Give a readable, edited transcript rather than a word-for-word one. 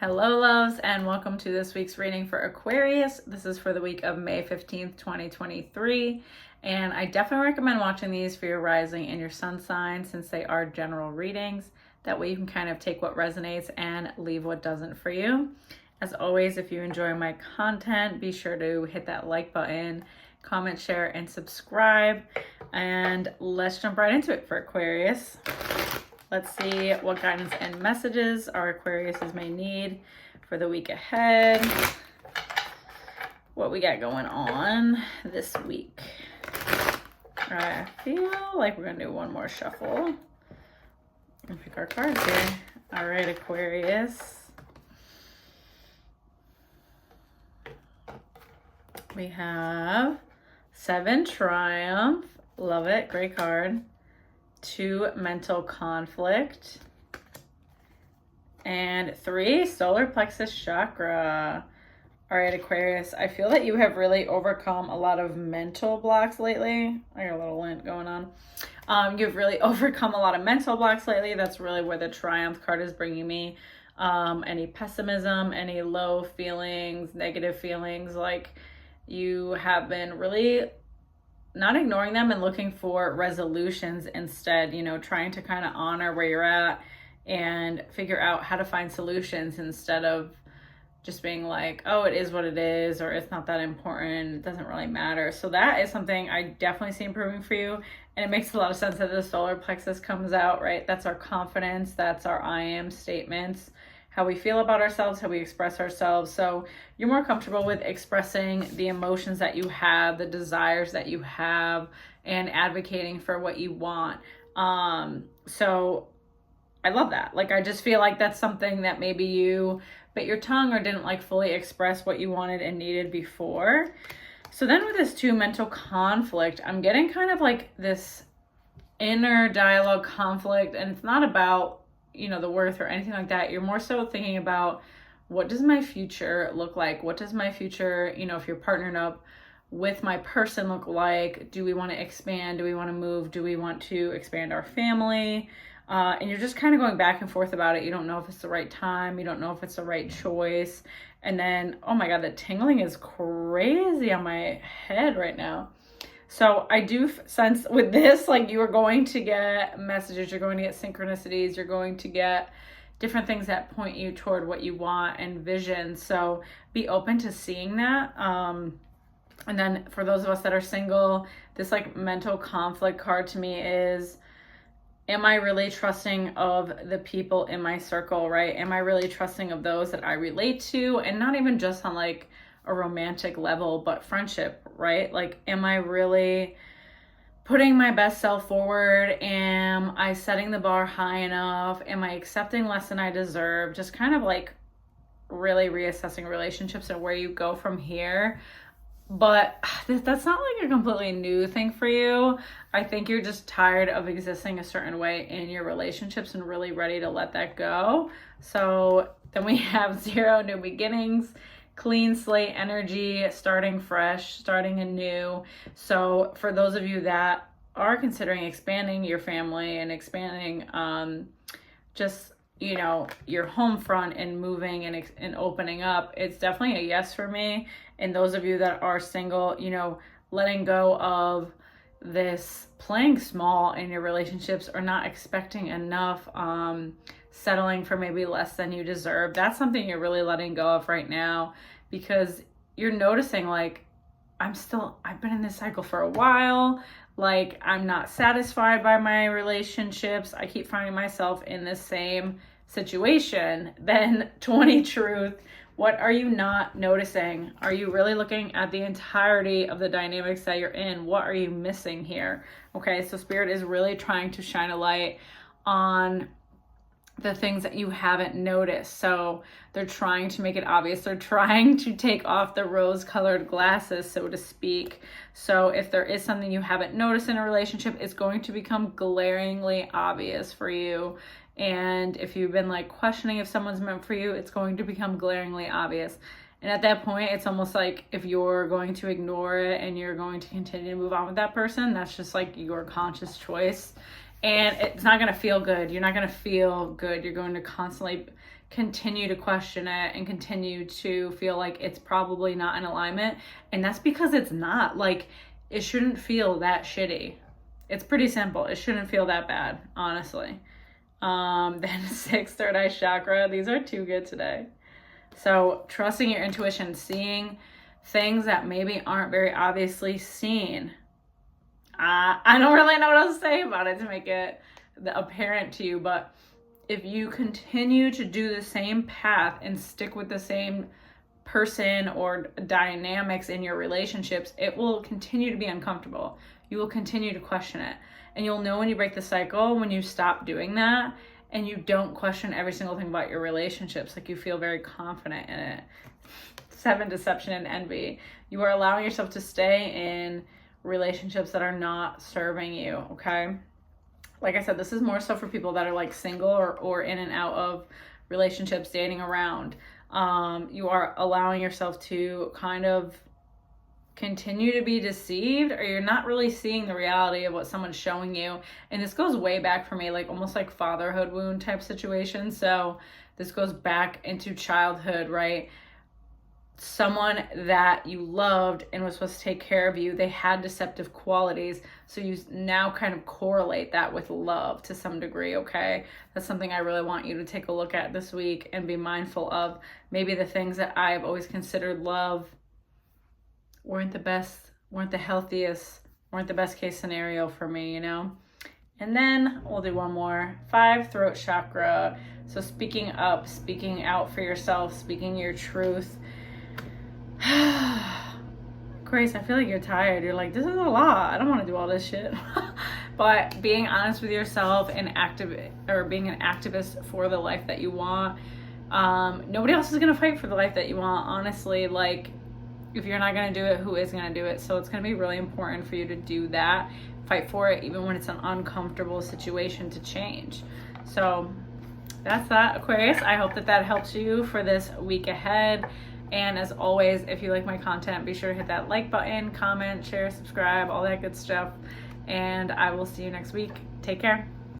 Hello, loves, and welcome to this week's reading for Aquarius. This is for the week of May 15th, 2023. And I definitely recommend watching these for your rising and your sun sign since they are general readings. That way you can kind of take what resonates and leave what doesn't for you. As always, if you enjoy my content, be sure to hit that like button, comment, share, and subscribe. And let's jump right into it for Aquarius. Let's see what guidance and messages our Aquariuses may need for the week ahead. What we got going on this week. I feel like we're going to do one more shuffle and pick our cards here. All right, Aquarius. We have 7 Triumph. Love it. Great card. 2 Mental Conflict, and 3 Solar Plexus Chakra. All right, Aquarius, I feel that you have really overcome a lot of mental blocks lately. I got a little lint going on. You've really overcome a lot of mental blocks lately. That's really where the Triumph card is bringing me. Any pessimism, any low feelings, negative feelings, like you have been really not ignoring them and looking for resolutions instead, trying to kind of honor where you're at and figure out how to find solutions instead of just being like, oh, it is what it is, or it's not that important, it doesn't really matter. So that is something I definitely see improving for you. And it makes a lot of sense that the solar plexus comes out, right? That's our confidence, that's our I am statements, how we feel about ourselves, how we express ourselves. So you're more comfortable with expressing the emotions that you have, the desires that you have, and advocating for what you want. So I love that. Like, I just feel like that's something that maybe you bit your tongue or didn't fully express what you wanted and needed before. So then with this 2 Mental Conflict, I'm getting kind of like this inner dialogue conflict, and it's not about the worth or anything like that. You're more so thinking about, what does my future look like? What does my future, if you're partnered up with my person, look like? Do we want to expand? Do we want to move? Do we want to expand our family? And you're just kind of going back and forth about it. You don't know if it's the right time. You don't know if it's the right choice. And then, oh my God, the tingling is crazy on my head right now. So I do sense with this, like, you are going to get messages, you're going to get synchronicities, you're going to get different things that point you toward what you want and vision. So be open to seeing that. And then for those of us that are single, this mental conflict card to me is, am I really trusting of the people in my circle, right? Am I really trusting of those that I relate to? And not even just on a romantic level, but friendship, right? Like, am I really putting my best self forward? Am I setting the bar high enough? Am I accepting less than I deserve? Just kind of really reassessing relationships and where you go from here. But that's not a completely new thing for you. I think you're just tired of existing a certain way in your relationships and really ready to let that go. So then we have 0 New Beginnings, clean slate energy, starting fresh, starting anew. So for those of you that are considering expanding your family and expanding just your home front and moving and opening up, it's definitely a yes for me. And those of you that are single, letting go of this playing small in your relationships or not expecting enough, settling for maybe less than you deserve, that's something you're really letting go of right now, because you're noticing I've been in this cycle for a while. I'm not satisfied by my relationships. I keep finding myself in the same situation. Then 20 Truth. What are you not noticing? Are you really looking at the entirety of the dynamics that you're in? What are you missing here? Okay, so Spirit is really trying to shine a light on the things that you haven't noticed. So they're trying to make it obvious. They're trying to take off the rose-colored glasses, so to speak. So if there is something you haven't noticed in a relationship, it's going to become glaringly obvious for you. And if you've been questioning if someone's meant for you, it's going to become glaringly obvious. And at that point, it's almost like if you're going to ignore it and you're going to continue to move on with that person, that's just your conscious choice. And it's not going to feel good. You're not going to feel good. You're going to constantly continue to question it and continue to feel like it's probably not in alignment. And that's because it's not. Like, it shouldn't feel that shitty. It's pretty simple. It shouldn't feel that bad, honestly. Then 6, third eye chakra. These are too good today. So trusting your intuition, seeing things that maybe aren't very obviously seen. I don't really know what else to say about it to make it apparent to you, but if you continue to do the same path and stick with the same person or dynamics in your relationships, it will continue to be uncomfortable. You will continue to question it. And you'll know when you break the cycle, when you stop doing that and you don't question every single thing about your relationships. Like, you feel very confident in it. 7, deception and envy. You are allowing yourself to stay in relationships that are not serving you, okay? Like I said, this is more so for people that are like single or in and out of relationships, dating around. You are allowing yourself to kind of continue to be deceived, or you're not really seeing the reality of what someone's showing you. And this goes way back for me, like almost like fatherhood wound type situation. So this goes back into childhood, right? Someone that you loved and was supposed to take care of you, they had deceptive qualities. So you now kind of correlate that with love to some degree, okay? That's something I really want you to take a look at this week and be mindful of. Maybe the things that I've always considered love weren't the best, weren't the healthiest, weren't the best case scenario for me, you know? And then we'll do one more. 5, throat chakra. So speaking up, speaking out for yourself, speaking your truth. Grace, I feel like you're tired. You're like, this is a lot. I don't want to do all this shit. But being honest with yourself and being an activist for the life that you want. Nobody else is going to fight for the life that you want, honestly. Like, if you're not going to do it, who is going to do it? So it's going to be really important for you to do that. Fight for it, even when it's an uncomfortable situation to change. So that's that, Aquarius. I hope that helps you for this week ahead. And as always, if you like my content, be sure to hit that like button, comment, share, subscribe, all that good stuff. And I will see you next week. Take care.